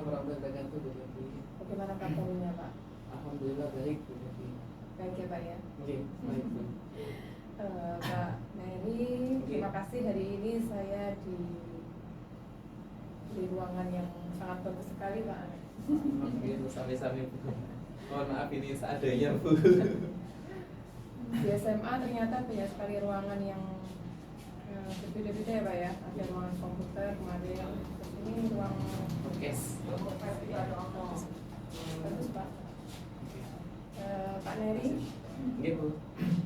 warahmatullahi wabarakatuh, Bu Devi. Bagaimana kabarnya Pak? Alhamdulillah baik, Bu Devi. Baik ya Pak ya? Oke, baik Bu. Pak Neri, terima kasih hari ini saya di ruangan yang sangat bagus sekali Pak. Begitu sampai-sampai Bu. Mohon maaf ini seadanya Bu. Di SMA ternyata banyak sekali ruangan yang berbeda-beda ya Pak ya. Ada ruangan komputer kemarin, terus ini ruang Podcast. bagus Pak. Pak Neri, Oke Bu.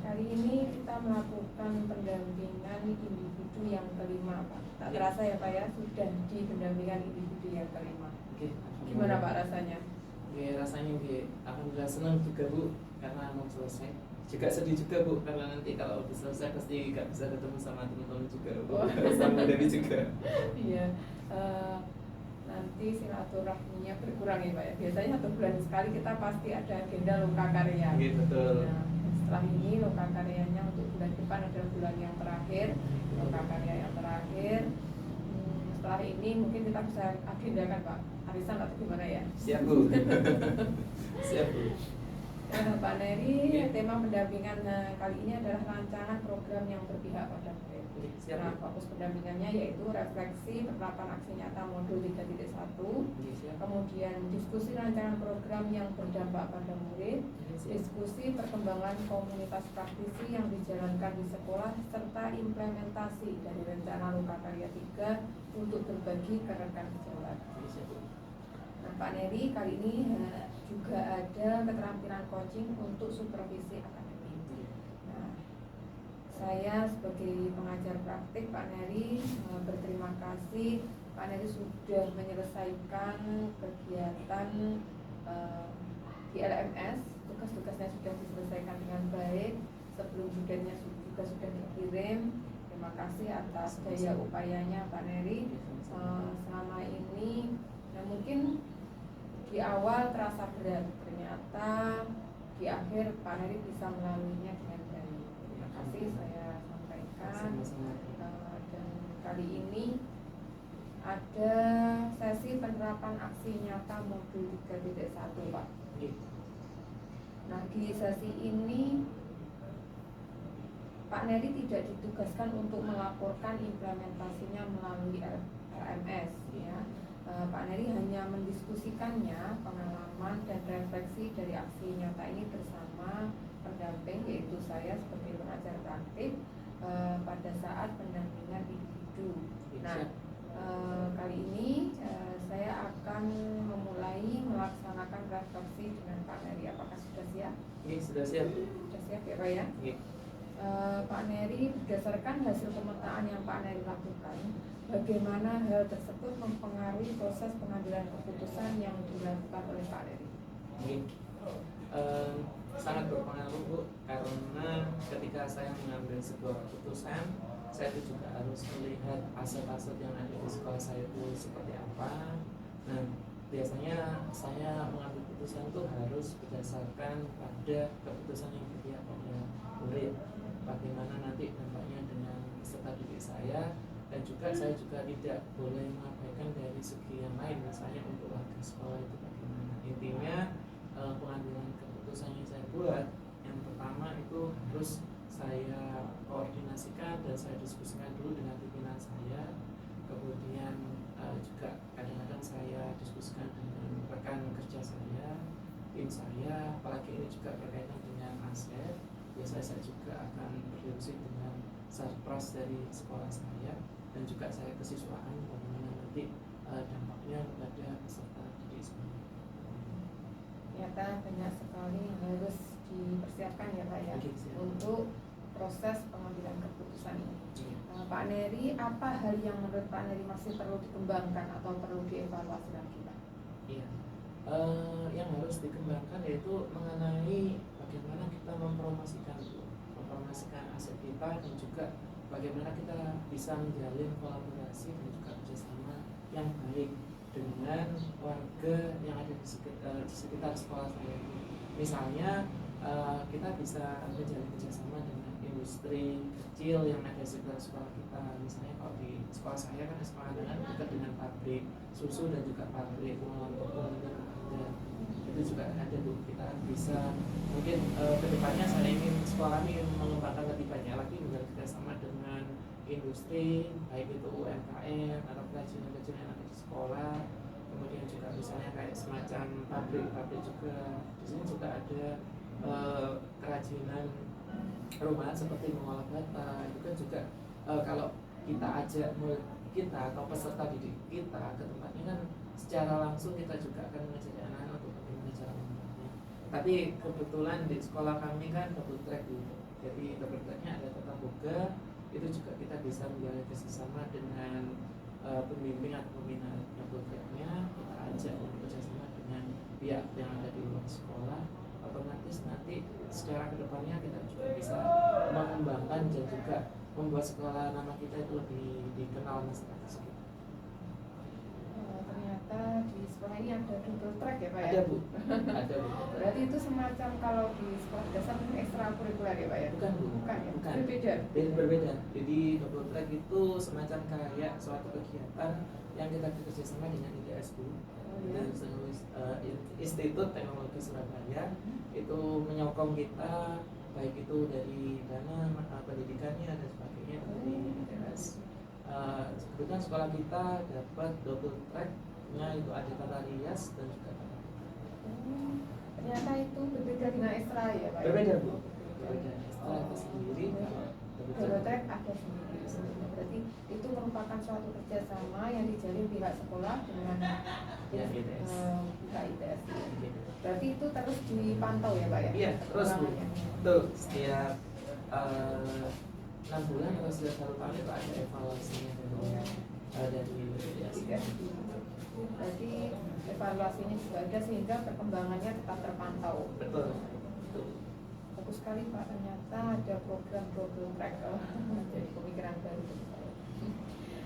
kali ini kita melakukan pendampingan individu yang kelima Pak. Tak terasa ya Pak ya, sudah di pendampingan individu yang kelima. Oke. Gimana Pak rasanya? Oke, rasanya alhamdulillah senang juga Bu karena mau selesai. Juga sedih juga Bu karena nanti kalau udah selesai pasti nggak bisa ketemu sama teman-teman juga Bu. Sama Dewi juga. Iya. Nanti silaturahminya berkurang ya Pak ya. Biasanya 1 bulan sekali kita pasti ada agenda loka karya. Oke, betul. Nah, setelah ini loka karyanya untuk bulan depan adalah bulan yang terakhir, loka karya yang terakhir. Setelah ini mungkin kita bisa agendakan Pak arisan atau gimana ya? Siap Bu. Siap Bu. Pak Neri, tema pendampingan kali ini adalah rancangan program yang berpihak pada murid. Siap, Nah, Bu. fokus pendampingannya yaitu refleksi penerapan aksi nyata modul 3.1, Siap. kemudian diskusi rancangan program yang berdampak pada murid, diskusi perkembangan komunitas praktisi yang dijalankan di sekolah, serta implementasi dari rencana Loka Karya 3 untuk berbagi ke rekan sejawat. Nah, Pak Neri, kali ini juga ada keterampilan coaching untuk supervisi akademik. Nah, saya sebagai pengajar praktik Pak Neri berterima kasih Pak Neri sudah menyelesaikan kegiatan di LMS, tugas-tugasnya sudah diselesaikan dengan baik, sebelum studennya juga sudah dikirim. Terima kasih atas daya upayanya Pak Neri selama ini. Nah, mungkin di awal terasa berat, ternyata di akhir Pak Neri bisa melaluinya dengan baik. Terima kasih saya sampaikan. Dan kali ini ada sesi penerapan aksi nyata modul 3.1 Pak. Nah, di sesi ini Pak Neri tidak ditugaskan untuk melaporkan implementasinya melalui LMS ya. Pak Neri hanya mendiskusikannya, pengalaman dan refleksi dari aksi nyata ini bersama pendamping, yaitu saya sebagai pengajar praktik pada saat pendampingan individu. Nah, kali ini saya akan memulai melaksanakan refleksi dengan Pak Neri. Apakah sudah siap? Sudah siap. Sudah siap ya Pak ya? Pak Neri, berdasarkan hasil pemetaan yang Pak Neri lakukan, bagaimana hal tersebut mempengaruhi proses pengambilan keputusan yang dilakukan oleh Pak Neri? Sangat berpengaruh Bu, karena ketika saya mengambil sebuah keputusan, saya itu juga harus melihat aset-aset yang ada di sekolah saya itu seperti apa. Nah, biasanya saya mengambil keputusan itu harus berdasarkan pada keputusan yang berpihak pada murid. Bagaimana nanti dampaknya dengan peserta didik saya, dan juga saya juga tidak boleh mengabaikan dari segi yang lain, misalnya untuk warga sekolah itu bagaimana. Intinya pengambilan keputusan yang saya buat, yang pertama itu harus saya koordinasikan dan saya diskusikan dulu dengan pimpinan saya. Kemudian juga kadang-kadang saya diskusikan dengan rekan kerja saya, tim saya, apalagi ini juga berkaitan dengan aset. Biasanya saya juga akan berdiskusi dengan sarpras dari sekolah saya, dan juga saya kesiswaan bagaimana nanti dampaknya kepada peserta didik sekolah. Ternyata banyak sekali yang harus dipersiapkan ya Pak ya, untuk proses pengambilan keputusan ini. Pak Neri, apa hal yang menurut Pak Neri masih perlu dikembangkan atau perlu dievaluasi lagi Pak? Iya, yang harus dikembangkan yaitu mengenai bagaimana kita mempromosikan aset kita, dan juga bagaimana kita bisa menjalin kolaborasi dan juga kerjasama yang baik dengan warga yang ada di sekitar sekolah saya. Misalnya kita bisa menjalin kerjasama dengan industri kecil yang ada di sekitar sekolah kita. Misalnya kalau di sekolah saya kan sekolah dengan dekat dengan pabrik susu dan juga pabrik pengolahan tepung itu ada. Itu juga ada Bu. Kita bisa mungkin kedepannya saya ingin sekolah ini mengembangkan lebih banyak lagi bekerja sama dengan industri, baik itu UMKM atau kerajinan-kerajinan yang ada di sekolah. Kemudian juga misalnya kayak semacam pabrik juga. Di sini juga ada kerajinan rumahan seperti mengolah bata. Itu kan juga kalau kita ajak murid kita atau peserta didik kita ke tempatnya kan secara langsung kita juga akan mengajak anak-anak untuk bagaimana cara membuatnya. Tapi kebetulan di sekolah kami kan double track gitu. Jadi double tracknya ada tatap muka, itu juga kita bisa menjalin kerjasama dengan pembimbing atau pembina double tracknya. Kita ajak untuk kerjasama dengan pihak yang ada di luar sekolah. Otomatis nanti secara kedepannya kita juga bisa mengembangkan dan juga membuat sekolah nama kita itu lebih dikenal masyarakat sekitar. Ternyata di sekolah ini ada double track ya Pak ya? Ada Bu, ada Bu. Berarti itu semacam kalau di sekolah dasar mungkin ekstrakurikuler ya Pak ya? Bukan Bu, Bukan ya? bukan. Berbeda? Berbeda. Jadi double track itu semacam kayak suatu kegiatan yang kita bekerjasama dengan ITS Bu. Dan Institut Teknologi Surabaya itu menyokong kita, baik itu dari dana pendidikannya dan sebagainya dari ITS. Kebetulan sekolah kita dapat double tracknya itu ada tata rias dan juga tata buka. Ternyata itu berbeda dengan ekstra ya Pak? Berbeda Bu, berbeda. Ekstra itu sendiri, double track ada sendiri. Berarti itu merupakan suatu kerjasama yang dijalin pihak sekolah dengan ya, ITS. Pihak ITS. Berarti itu terus dipantau ya Pak ya? Iya, terus Bu. Betul, setiap 6 bulan atau setiap 1 tahun itu ada evaluasinya dari ITS. Berarti evaluasinya juga ada sehingga perkembangannya tetap terpantau. Betul. Bagus sekali Pak, ternyata ada program track jadi pemikiran baru.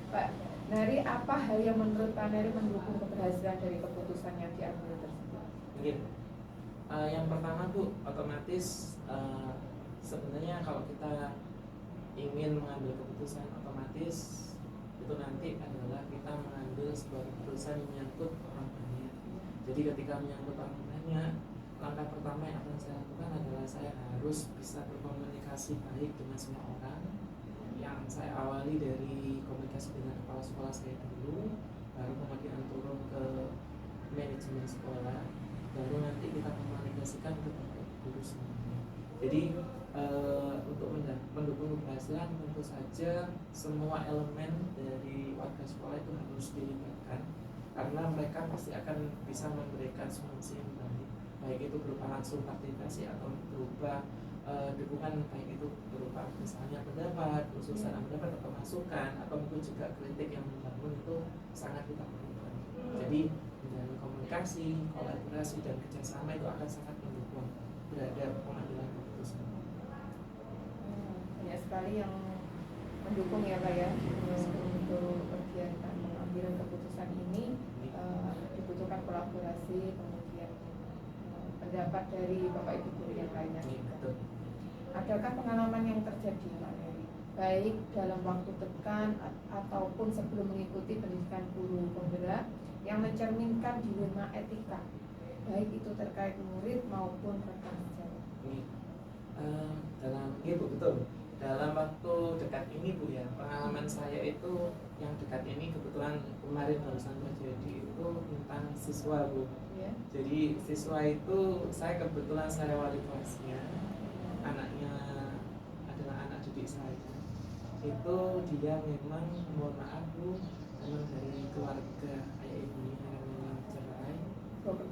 Pak Nari, apa hal yang menurut Pak Nari mendukung keberhasilan dari keputusan yang diambil tersebut? Mungkin yang pertama Bu, otomatis sebenarnya kalau kita ingin mengambil keputusan otomatis itu nanti adalah kita mengambil sebuah keputusan yang menyangkut orang banyak. Jadi ketika menyangkut orang banyak, langkah pertama yang akan saya lakukan adalah saya harus bisa berkomunikasi baik dengan semua orang. Yang saya awali dari komunikasi dengan kepala sekolah saya dulu, baru kemudian turun ke manajemen sekolah, baru nanti kita komunikasikan ke guru semuanya. Jadi untuk mendukung keberhasilan tentu saja semua elemen dari warga sekolah itu harus dilibatkan, karena mereka pasti akan bisa memberikan solusi yang baik, baik itu berupa langsung partisipasi atau berupa dukungan, baik itu berupa misalnya pendapat, usulan pendapat atau masukan, atau mungkin juga kritik yang membangun, itu sangat kita perlukan. Jadi menjalin komunikasi, kolaborasi dan kerjasama itu akan sangat mendukung terhadap pengambilan keputusan. Banyak sekali yang mendukung ya Pak ya untuk kegiatan pengambilan keputusan ini. Dibutuhkan kolaborasi, kemudian pendapat dari Bapak Ibu guru yang lainnya. Betul. Adakah pengalaman yang terjadi Pak Neri, baik dalam waktu dekat ataupun sebelum mengikuti pendidikan guru penggerak yang mencerminkan dilema etika, baik itu terkait murid maupun rekan sejawat? Betul. Dalam waktu dekat ini Bu ya, pengalaman saya itu yang dekat ini kebetulan kemarin barusan terjadi itu tentang siswa Bu. Ya. Jadi siswa itu saya kebetulan saya wali kelasnya, anaknya adalah anak didik saya. Itu dia memang, mohon maaf Bu, memang dari keluarga ayah ibunya memang cerai. Program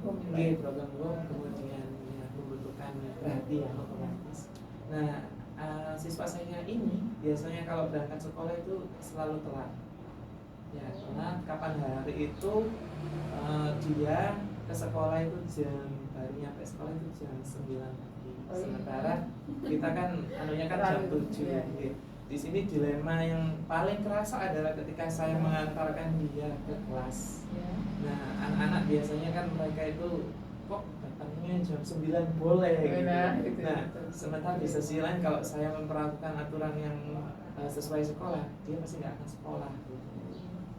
home, kemudian ya, membutuhkan perhatian otomatis. Nah, siswa saya ini biasanya kalau berangkat sekolah itu selalu telat. Ya, telat. Kapan hari itu dia ke sekolah itu baru nyampe sekolah itu jam 9 pagi. Sementara kita kan kan jam 7. Gitu. Di sini dilema yang paling kerasa adalah ketika saya mengantarkan dia ke kelas. Nah, anak-anak biasanya kan mereka itu kok datang datangnya jam 9 boleh gitu. Nah, itu, Nah, itu. sementara di sisi lain kalau saya memperlakukan aturan yang sesuai sekolah, dia pasti nggak akan sekolah gitu.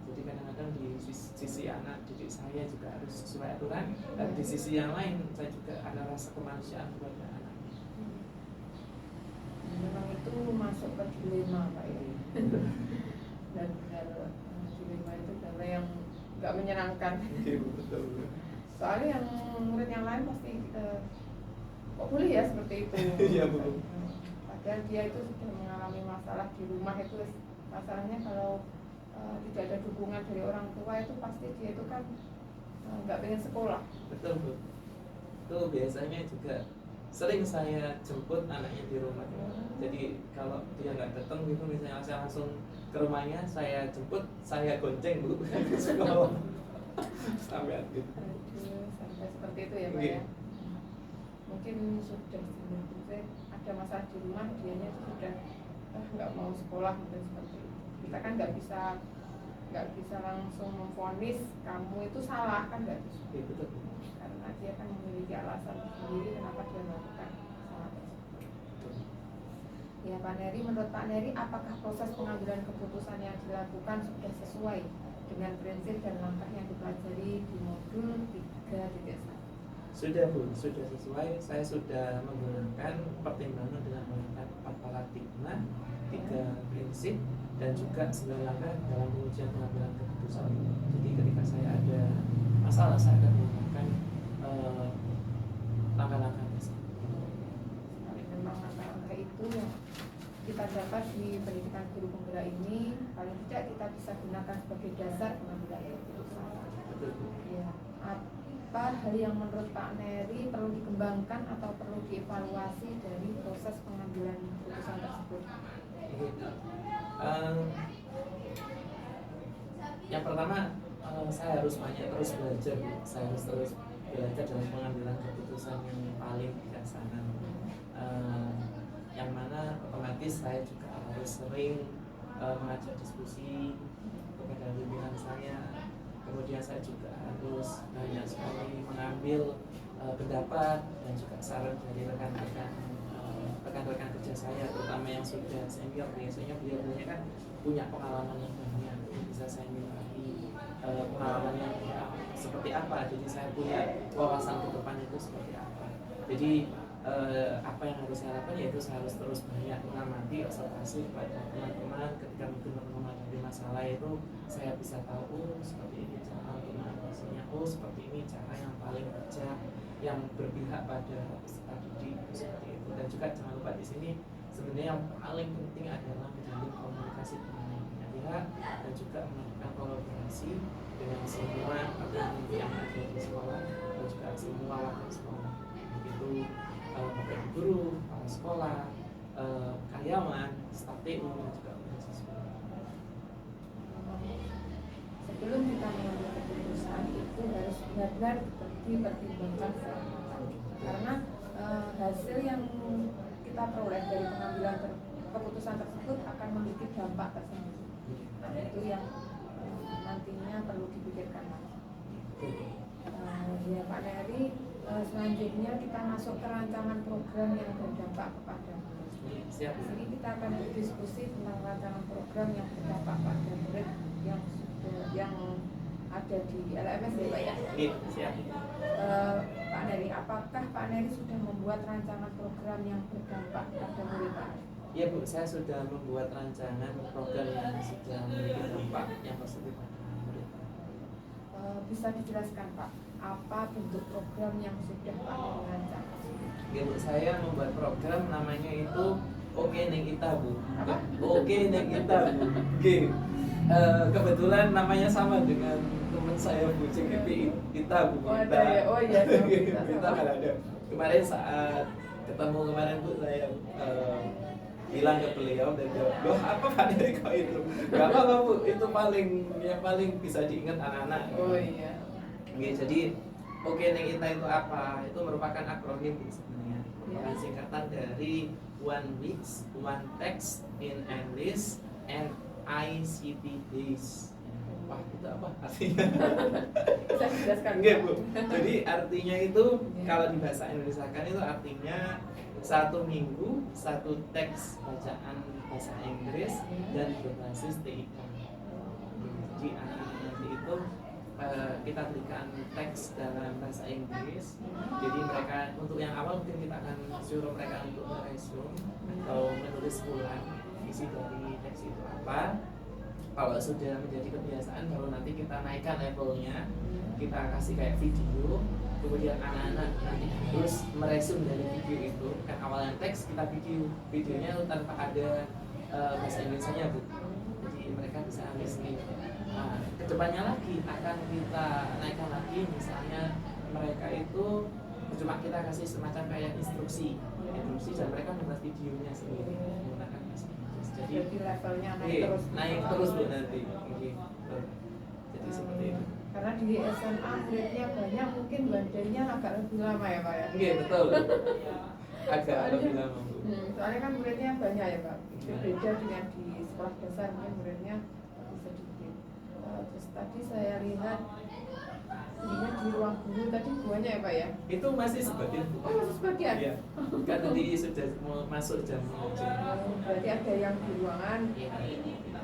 Jadi kadang-kadang di sisi anak didik saya juga harus sesuai aturan, dan di sisi yang lain saya juga ada rasa kemanusiaan kepada anak. Memang itu masuk ke dilema Pak ya. Dan dilema itu karena yang nggak menyenangkan. Betul. Soalnya yang murid yang lain pasti kok boleh ya seperti itu. Iya, Bu. Padahal dia itu sudah mengalami masalah di rumah itu. Masalahnya kalau tidak ada dukungan dari orang tua itu pasti dia itu kan nggak pengen sekolah. Betul, Bu. Itu biasanya juga sering saya jemput anaknya di rumah. Jadi kalau dia nggak datang gitu, misalnya saya langsung ke rumahnya, saya jemput, saya gonceng Bu ke sekolah. Sampai gitu. Sampai seperti itu ya Pak ya. Mungkin sudah ada masalah di rumah, dianya itu sudah nggak mau sekolah mungkin seperti itu. Kita kan nggak bisa langsung memvonis kamu itu salah, kan nggak bisa. Betul. Karena dia kan memiliki alasan sendiri kenapa dia melakukan salah tersebut. Ya Pak Neri, menurut Pak Neri, apakah proses pengambilan keputusan yang dilakukan sudah sesuai dengan prinsip dan langkah yang dipelajari di modul 3.1? Sudah Bu, sudah sesuai. Saya sudah menggunakan pertimbangan dengan menggunakan 4 paradigma, 3 prinsip, dan juga 9 langkah dalam pengujian pengambilan keputusan. Jadi ketika saya ada masalah, saya akan menggunakan langkah-langkah tersebut. Memang langkah-langkah itu yang kita dapat di pendidikan guru penggerak ini paling tidak kita bisa gunakan sebagai dasar pengambilan keputusan. Betul Bu. Ya, apa hal yang menurut Pak Neri perlu dikembangkan atau perlu dievaluasi dari proses pengambilan keputusan tersebut? Yang pertama, saya harus banyak terus belajar. Saya harus terus belajar dalam pengambilan keputusan yang paling bijaksana. Yang mana otomatis saya juga harus sering mengajak diskusi kepada pimpinan saya. Kemudian saya juga harus banyak sekali mengambil pendapat dan juga saran dari rekan-rekan kerja saya, terutama yang sudah senior. Biasanya beliau-beliau kan punya pengalaman yang banyak, bisa saya mintai pengalaman yang seperti apa. Jadi saya punya wawasan ke depan itu seperti apa. Jadi apa yang harus saya lakukan, yaitu saya harus terus banyak mengamati, observasi kepada teman-teman. Ketika mungkin teman-teman ada masalah itu, saya bisa tahu seperti ini cara untuk mengatasinya. Seperti ini cara yang paling bijak, yang berpihak pada peserta didik, seperti itu. Dan juga jangan lupa di sini sebenarnya yang paling penting adalah menjalin komunikasi dengan banyak pihak dan juga melakukan kolaborasi dengan semua yang ada di sekolah dan juga semua warga sekolah. Begitu bapak ibu guru, kepala sekolah, karyawan, staf TU dan juga mahasiswa. Sebelum kita mengambil keputusan itu harus benar-benar dipertimbangkan karena hasil yang kita peroleh dari pengambilan keputusan tersebut akan memiliki dampak tersendiri. Nah, itu yang nantinya perlu dipikirkan lagi. Ya Pak Neri, selanjutnya kita masuk ke rancangan program yang berdampak kepada murid. Siap. Di sini kita akan berdiskusi tentang rancangan program yang berdampak pada murid yang ada di LMS ya Pak ya. Iya, siap. Pak Neri, apakah Pak Neri sudah membuat rancangan program yang berdampak pada murid Pak? Iya Bu, saya sudah membuat rancangan program yang sudah memiliki dampak yang positif pada murid. Bisa dijelaskan Pak, apa bentuk program yang sudah Pak Neri rancangkan? Ya Bu, saya membuat program namanya itu Oke Neng Ita Bu. Apa? Oke Neng Ita Bu. Oke. Kebetulan namanya sama dengan teman saya Bu, CGP Ita Bu. Oh ada ya, oh iya. Kita kan ada. Kemarin saat ketemu kemarin Bu, saya bilang ke beliau dan jawab, loh apa Pak Neri kok itu? Gak apa-apa Bu, itu yang paling bisa diingat anak-anak. Oh iya. Oke, jadi Oke Neng Ita itu apa? Itu merupakan akronim sebenarnya. Merupakan singkatan dari One Weeks, One Text in English, and ICT Days. Wah, itu apa artinya? Bisa dijelaskan? Enggak, Bu. Jadi artinya itu Iya. kalau di bahasa Indonesia kan itu artinya 1 minggu 1 teks bacaan bahasa Inggris dan berbasis TIK. Jadi anak-anak nanti itu kita berikan teks dalam bahasa Inggris. Jadi mereka untuk yang awal mungkin kita akan suruh mereka untuk meresume atau menulis ulang isi dari teks itu apa. Kalau sudah menjadi kebiasaan baru nanti kita naikkan levelnya, kita kasih kayak video, kemudian anak-anak nanti terus meresume dari video itu. Kan awalnya teks, kita videonya tanpa ada bahasa Indonesianya, Bu. Jadi mereka bisa listening. Nah, kedepannya lagi akan kita naikkan lagi, misalnya mereka itu cuma kita kasih semacam kayak instruksi dan mereka membuat videonya sendiri menggunakan bahasa Inggris. Jadi levelnya naik terus Bu nanti. Jadi seperti itu. Karena di SMA muridnya banyak, mungkin belajarnya agak lebih lama ya Pak ya? Iya betul. Agak lebih lama Bu. Soalnya kan muridnya banyak ya Pak. Beda dengan di sekolah dasar, mungkin muridnya lebih sedikit. Terus tadi saya lihat ini di ruang guru tadi banyak ya Pak ya? Itu masih sebagian Bu. Oh masih sebagian? Iya. Kan tadi sudah mau masuk jam ujian. Berarti ada yang di ruangan? Iya.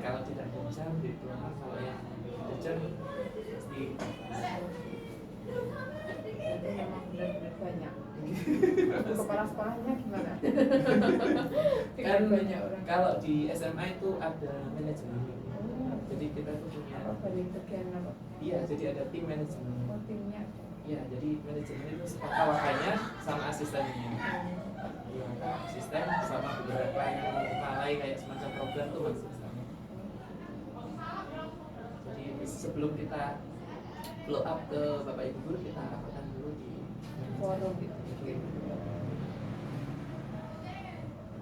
Kalau tidak ada jam di ruangan, kalau yang ada jam pasti. Berarti memang benar-benar banyak. Kepala sekolahnya gimana? Kan banyak orang. kalau di SMA itu ada manajemen. Jadi kita tuh punya bagian apa? Iya, jadi ada tim manajemen. Oh, timnya ada. Iya, jadi manajemen itu seperti wakanya sama asistennya. Iya, asisten sama beberapa yang lalai kayak semacam program tuh masuk sama. Jadi sebelum kita blow up ke Bapak Ibu guru, kita rapatkan dulu di forum gitu.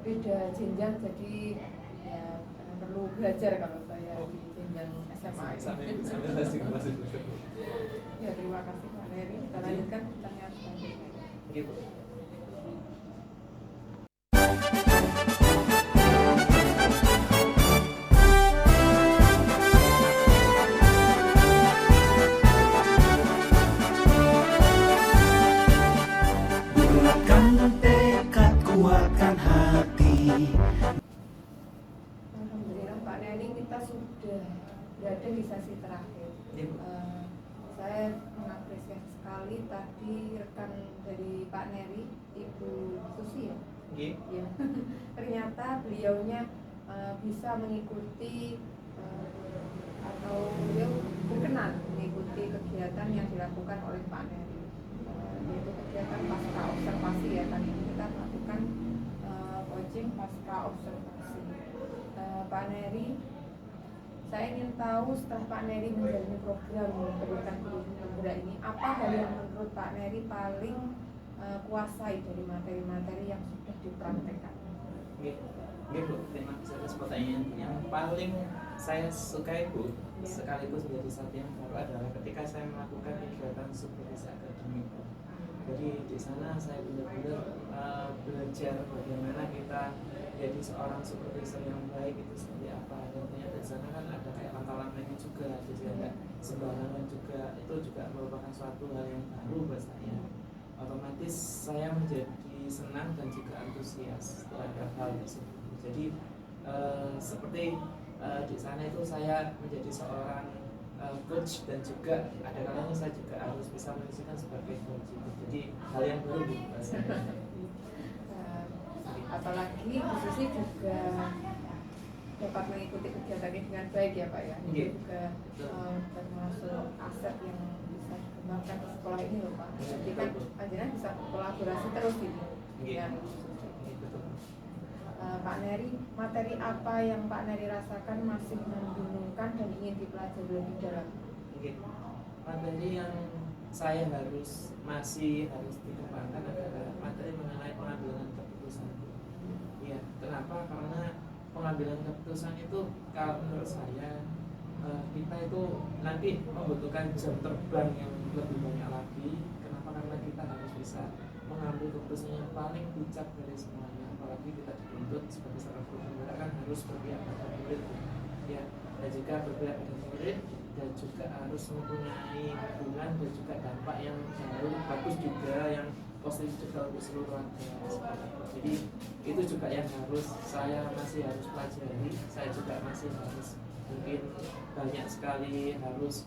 Beda jenjang, jadi ya perlu belajar kalau saya di jenjang SMA. Sampai masuk. Ya terima kasih Pak Heri. Kita lanjutkan pertanyaan selanjutnya. Gitu. Alhamdulillah Pak Neri, kita sudah berada di sesi terakhir. Saya mengapresiasi sekali tadi rekan dari Pak Neri, Ibu Susi ya. Ya. Ternyata beliaunya bisa mengikuti atau beliau berkenan mengikuti kegiatan yang dilakukan oleh Pak Neri, yaitu kegiatan pasca observasi ya. Kali ini kita melakukan coaching pasca observasi. Pak Neri, saya ingin tahu setelah Pak Neri menjalani program pendidikan guru penggerak ini, apa hal yang menurut Pak Neri paling kuasai dari materi-materi yang sudah dipraktekkan? Bu, terima kasih atas pertanyaan. Yang paling saya sukai Bu, sekaligus menjadi satu yang baru adalah ketika saya melakukan kegiatan supervisi akademik. Jadi di sana saya benar-benar belajar bagaimana kita jadi seorang supervisor yang baik itu seperti apa. Dan ternyata di sana kan ada kayak langkah-langkahnya juga, jadi ada sembarangan juga. Itu juga merupakan suatu hal yang baru buat saya. Otomatis saya menjadi senang dan juga antusias terhadap hal tersebut. Jadi seperti di sana itu saya menjadi seorang coach dan juga ada kalanya saya juga harus bisa mengisikan sebagai coach. Jadi hal yang baru buat saya. Apalagi Bu Susi juga dapat mengikuti kegiatan ini dengan baik ya Pak ya. Itu juga termasuk aset yang bisa dikembangkan di sekolah ini loh Pak. Jadi kan Anjana bisa kolaborasi terus ini. Ya. Pak Neri, materi apa yang Pak Neri rasakan masih membingungkan dan ingin dipelajari lebih dalam? Materi yang saya masih harus dikembangkan adalah materi mengenai pengambilan keputusan. Iya, kenapa? Karena pengambilan keputusan itu kalau menurut saya kita itu nanti membutuhkan jam terbang yang lebih banyak lagi. Kenapa? Karena kita harus bisa mengambil keputusan yang paling bijak dari semuanya. Apalagi kita dituntut sebagai seorang guru penggerak kan harus berpihak pada murid, ya, dan jika berpihak pada murid dan juga harus mempunyai hubungan dan juga dampak yang bagus juga, yang positif juga untuk seluruh warga. Jadi itu juga yang saya masih harus pelajari. Saya juga masih harus mungkin banyak sekali harus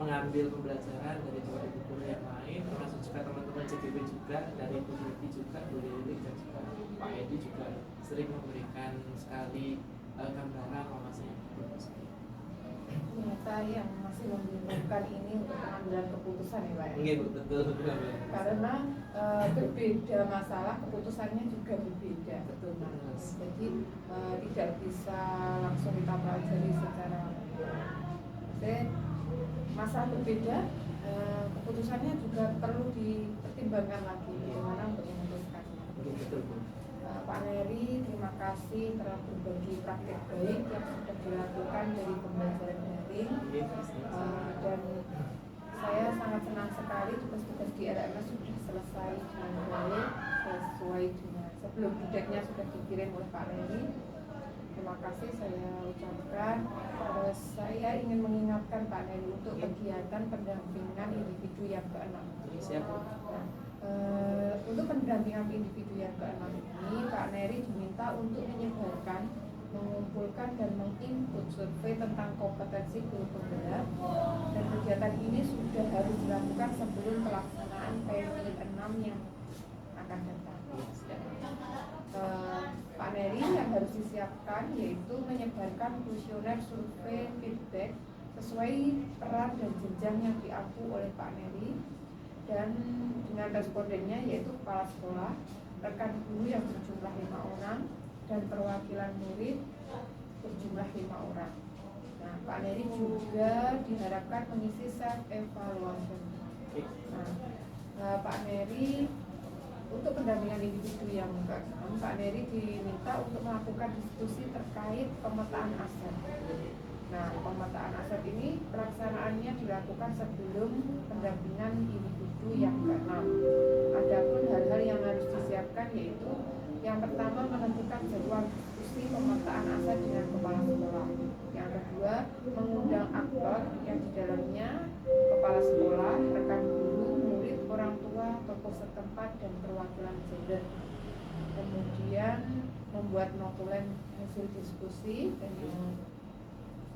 mengambil pembelajaran dari guru-guru yang lain, termasuk juga teman-teman CGP juga, dari Bu Lili juga, Bu Lili dan juga Pak Edi juga sering memberikan sekali gambaran informasi yang bagus. Ternyata yang masih membingungkan ini untuk pengambilan keputusan ya Pak. Iya betul. Karena berbeda masalah, keputusannya juga berbeda. Betul Mas. Jadi tidak bisa langsung kita pelajari secara masalah berbeda, keputusannya juga perlu dipertimbangkan lagi bagaimana untuk memutuskannya. Betul. Pak Neri, terima kasih telah berbagi praktik baik yang sudah dilakukan dari pembelajaran daring. Dan saya sangat senang sekali tugas-tugas di RMS sudah selesai dengan baik, sesuai dengan sebelum budgetnya sudah dikirim oleh Pak Neri. Terima kasih saya ucapkan. Saya ingin mengingatkan Pak Neri untuk kegiatan pendampingan individu yang ke-6. Untuk pendampingan individu yang ke-6 ini, Pak Neri diminta untuk menyebarkan, mengumpulkan dan menginput survei tentang kompetensi guru penggerak, dan kegiatan ini sudah harus dilakukan sebelum pelaksanaan PMI 6 yang akan datang. Pak Neri yang harus disiapkan yaitu menyebarkan kuesioner survei feedback sesuai peran dan jenjang yang diaku oleh Pak Neri, dan dengan respondennya yaitu kepala sekolah, rekan guru yang berjumlah 5 orang, dan perwakilan murid berjumlah 5 orang. Nah, Pak Neri juga diharapkan mengisi self evaluation. Pak Neri untuk pendampingan individu yang ke-6, Pak Neri diminta untuk melakukan diskusi terkait pemetaan aset. Nah, pemetaan aset ini pelaksanaannya dilakukan sebelum pendampingan individu yang ke-6. Adapun hal-hal yang harus disiapkan yaitu yang pertama menentukan jadwal diskusi pemetaan aset dengan kepala sekolah. Yang kedua, mengundang aktor yang di dalamnya kepala sekolah, rekan guru, murid, orang tua, tokoh setempat, dan perwakilan gender. Kemudian membuat notulen hasil diskusi, dan yang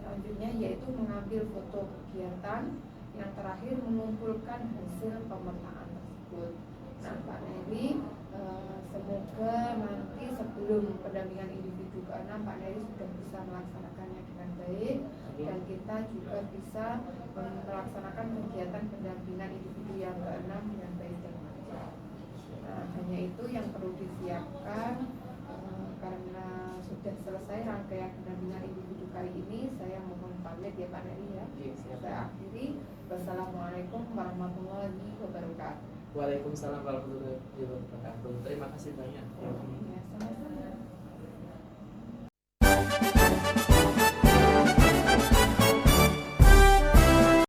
selanjutnya yaitu mengambil foto kegiatan, yang terakhir mengumpulkan hasil pemetaan tersebut. Nah, Pak Neri, semoga nanti sebelum pendampingan individu ke-6 Pak Neri sudah bisa melaksanakannya dengan baik, dan kita juga bisa melaksanakan kegiatan pendampingan individu yang ke-6 dengan baik dan lancar. Nah, hanya itu yang perlu disiapkan. Karena sudah selesai rangkaian pendampingan individu kali ini, saya mohon pamit ya Pak Neri ya. Saya akhiri. Wassalamualaikum warahmatullahi wabarakatuh. Waalaikumsalam warahmatullahi wabarakatuh. Terima kasih banyak. Ya, sama-sama.